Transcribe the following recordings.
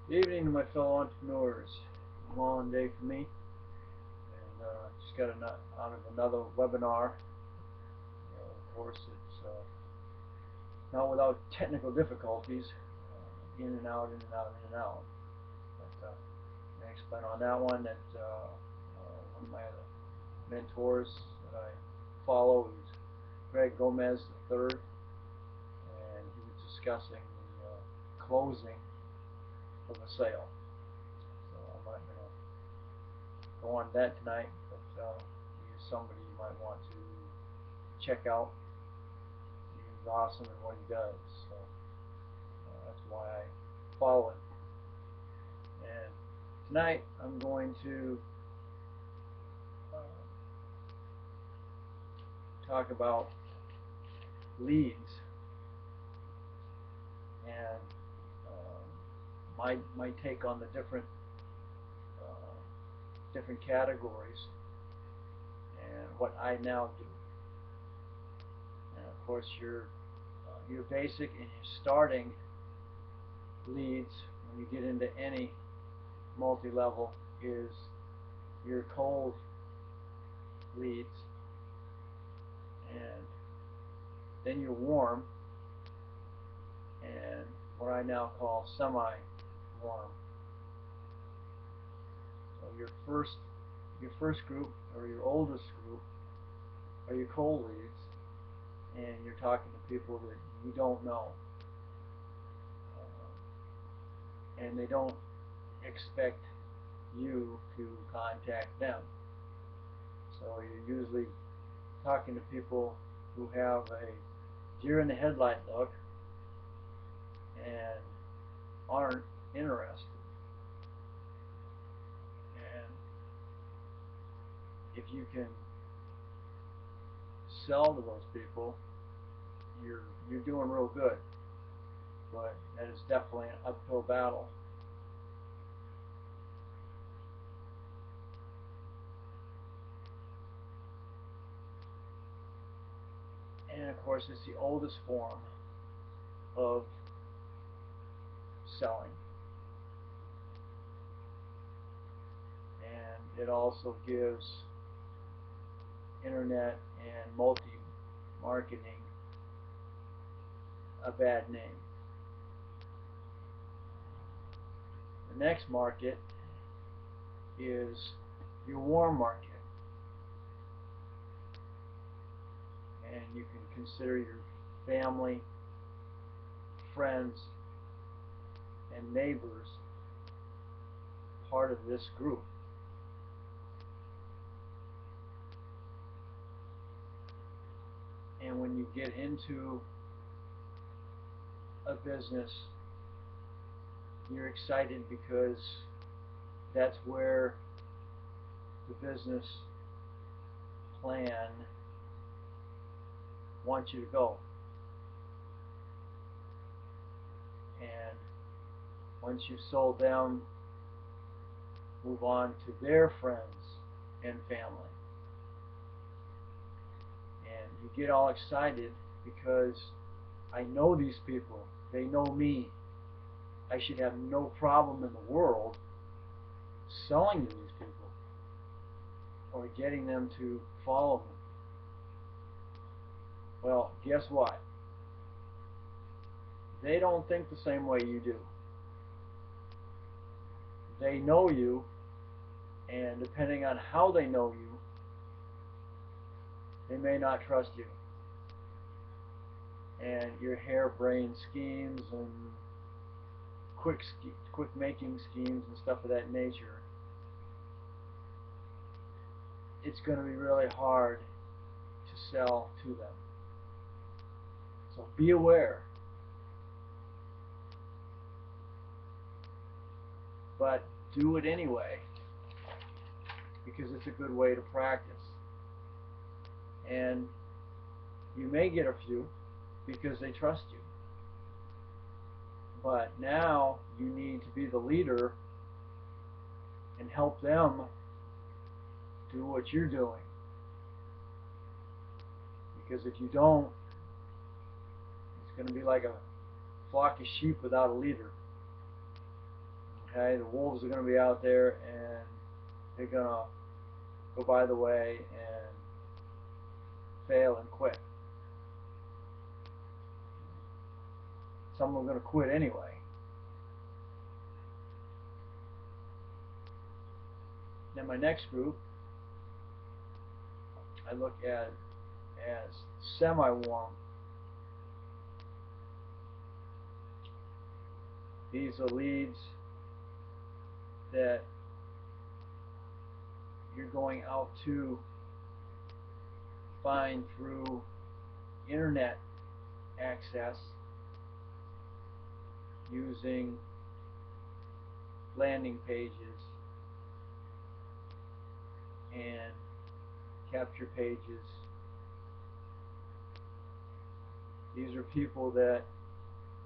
Good evening to my fellow entrepreneurs. Long day for me, and just got out of another webinar. Of course, it's not without technical difficulties, in and out, in and out, in and out. But I explain on that one that one of my other mentors that I follow is Greg Gomez III, and he was discussing the closing of a sale. So I'm not going to go on that tonight, but he's somebody you might want to check out. He's awesome in what he does, so that's why I follow him. And tonight I'm going to talk about leads and my take on the different categories and what I now do. And of course, your basic and your starting leads when you get into any multi-level is your cold leads, and then your warm, and what I now call semi-warm. So your first group, or your oldest group, are your cold leads, and you're talking to people that you don't know, and they don't expect you to contact them. So you're usually talking to people who have a deer in the headlight look and aren't interested. And if you can sell to those people, you're doing real good. But that is definitely an uphill battle. And of course, it's the oldest form of selling. And it also gives internet and multi-marketing a bad name. The next market is your warm market. And you can consider your family, friends, and neighbors part of this group. And when you get into a business, you're excited because that's where the business plan wants you to go. And once you've sold them, move on to their friends and family. And you get all excited because I know these people, they know me. I should have no problem in the world selling to these people or getting them to follow me. Well, guess what? They don't think the same way you do. They know you, and depending on how they know you, they may not trust you. And your harebrained schemes and quick making schemes and stuff of that nature, it's going to be really hard to sell to them. So be aware. But do it anyway, because it's a good way to practice. And you may get a few because they trust you. But now you need to be the leader and help them do what you're doing. Because if you don't, it's going to be like a flock of sheep without a leader. Okay, the wolves are going to be out there and they're going to go by the way and fail and quit. Some are going to quit anyway. Then my next group I look at as semi-warm. These are leads that you're going out to find through internet access using landing pages and capture pages. These are people that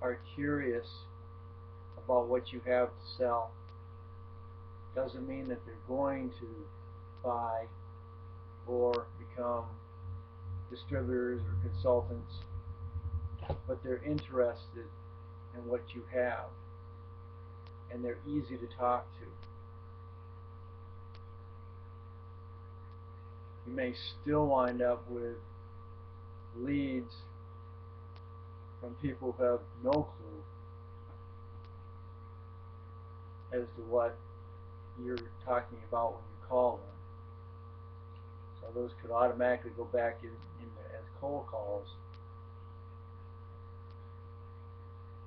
are curious about what you have to sell. Doesn't mean that they're going to buy or become distributors or consultants, but they're interested in what you have and they're easy to talk to. You may still wind up with leads from people who have no clue as to what you're talking about when you call them. So those could automatically go back in as cold calls.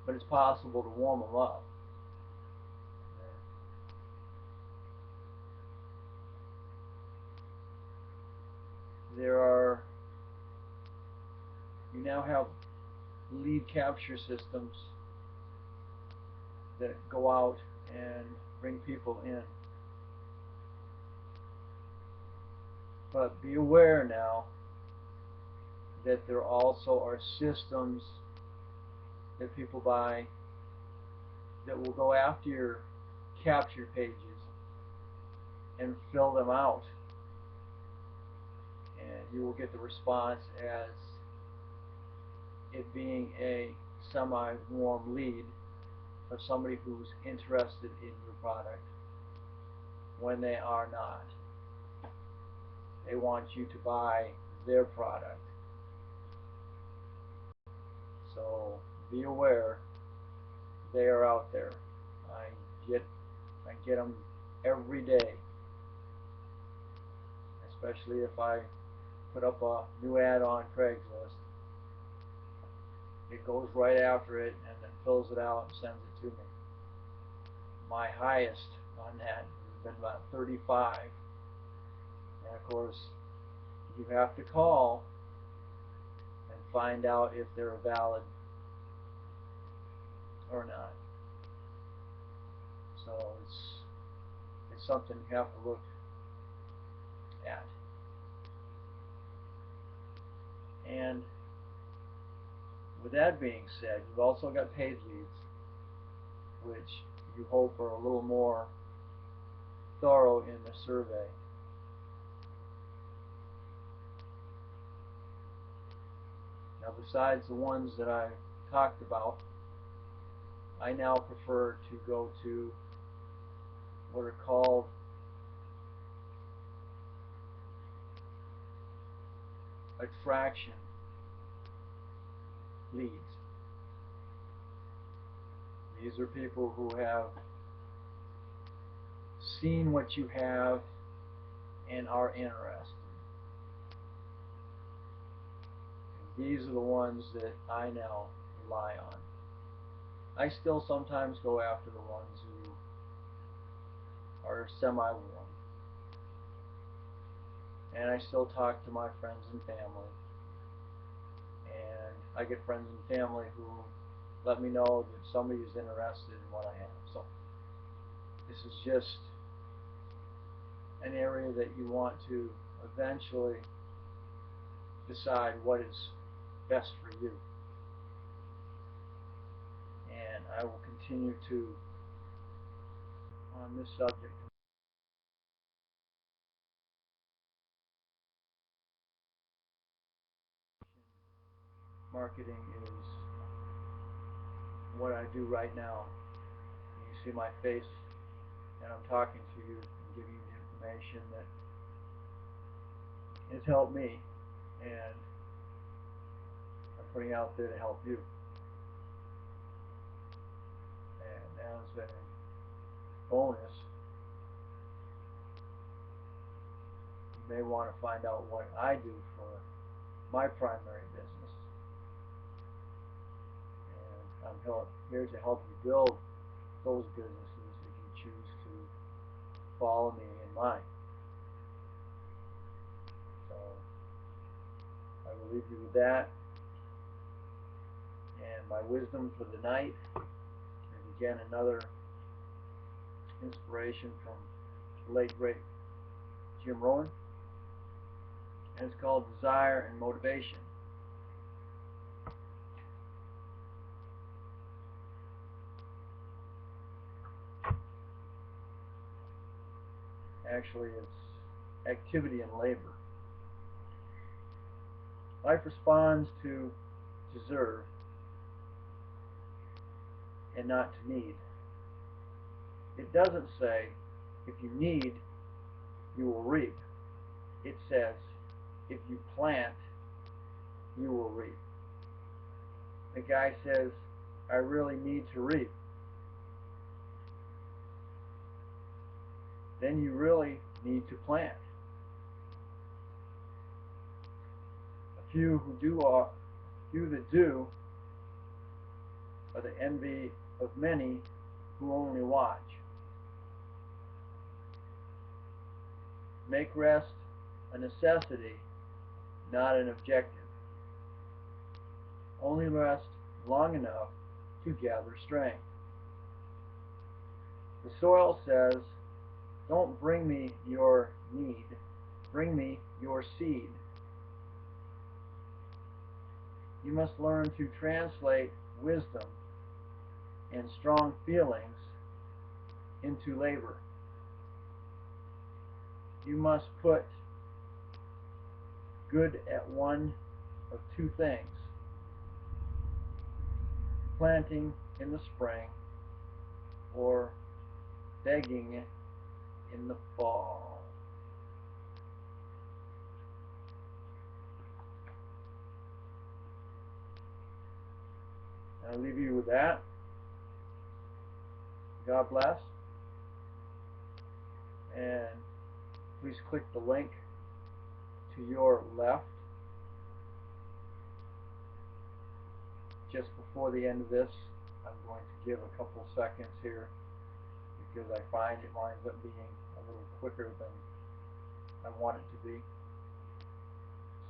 But it's possible to warm them up. You now have lead capture systems that go out and bring people in. But be aware now that there also are systems that people buy that will go after your capture pages and fill them out, and you will get the response as it being a semi-warm lead of somebody who's interested in your product when they are not. They want you to buy their product. So be aware, they are out there. I get them every day, especially if I put up a new ad on Craigslist. It goes right after it and then fills it out and sends it to me. My highest on that has been about 35. And of course, you have to call and find out if they're valid or not. So it's something you have to look at. And with that being said, you've also got paid leads, which you hope are a little more thorough in the survey. Now, besides the ones that I talked about, I now prefer to go to what are called attraction leads. These are people who have seen what you have and are interested. And these are the ones that I now rely on. I still sometimes go after the ones who are semi-warm. And I still talk to my friends and family. And I get friends and family who let me know that somebody is interested in what I have. So this is just an area that you want to eventually decide what is best for you. And I will continue to on this subject. Marketing is what I do right now. You see my face and I'm talking to you and giving you the information that has helped me, and I'm putting out there to help you. And as a bonus, you may want to find out what I do for my primary business. And I'm here to help you build those businesses if you choose to follow me in mine. So I will leave you with that. And my wisdom for the night is again another inspiration from the late great Jim Rohn, and it's called Desire and Motivation. Actually, it's activity and labor. Life responds to deserve and not to need. It doesn't say if you need, you will reap. It says if you plant, you will reap. The guy says, I really need to reap. Then you really need to plant. A few that do are the envy of many who only watch. Make rest a necessity, not an objective. Only rest long enough to gather strength. The soil says, don't bring me your need, bring me your seed. You must learn to translate wisdom and strong feelings into labor. You must put good at one of two things: planting in the spring or begging in the fall. I'll leave you with that. God bless. And please click the link to your left just before the end of this. I'm going to give a couple seconds here because I find it winds up being a little quicker than I want it to be.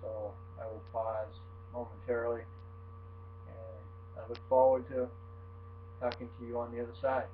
So I will pause momentarily, and I look forward to talking to you on the other side.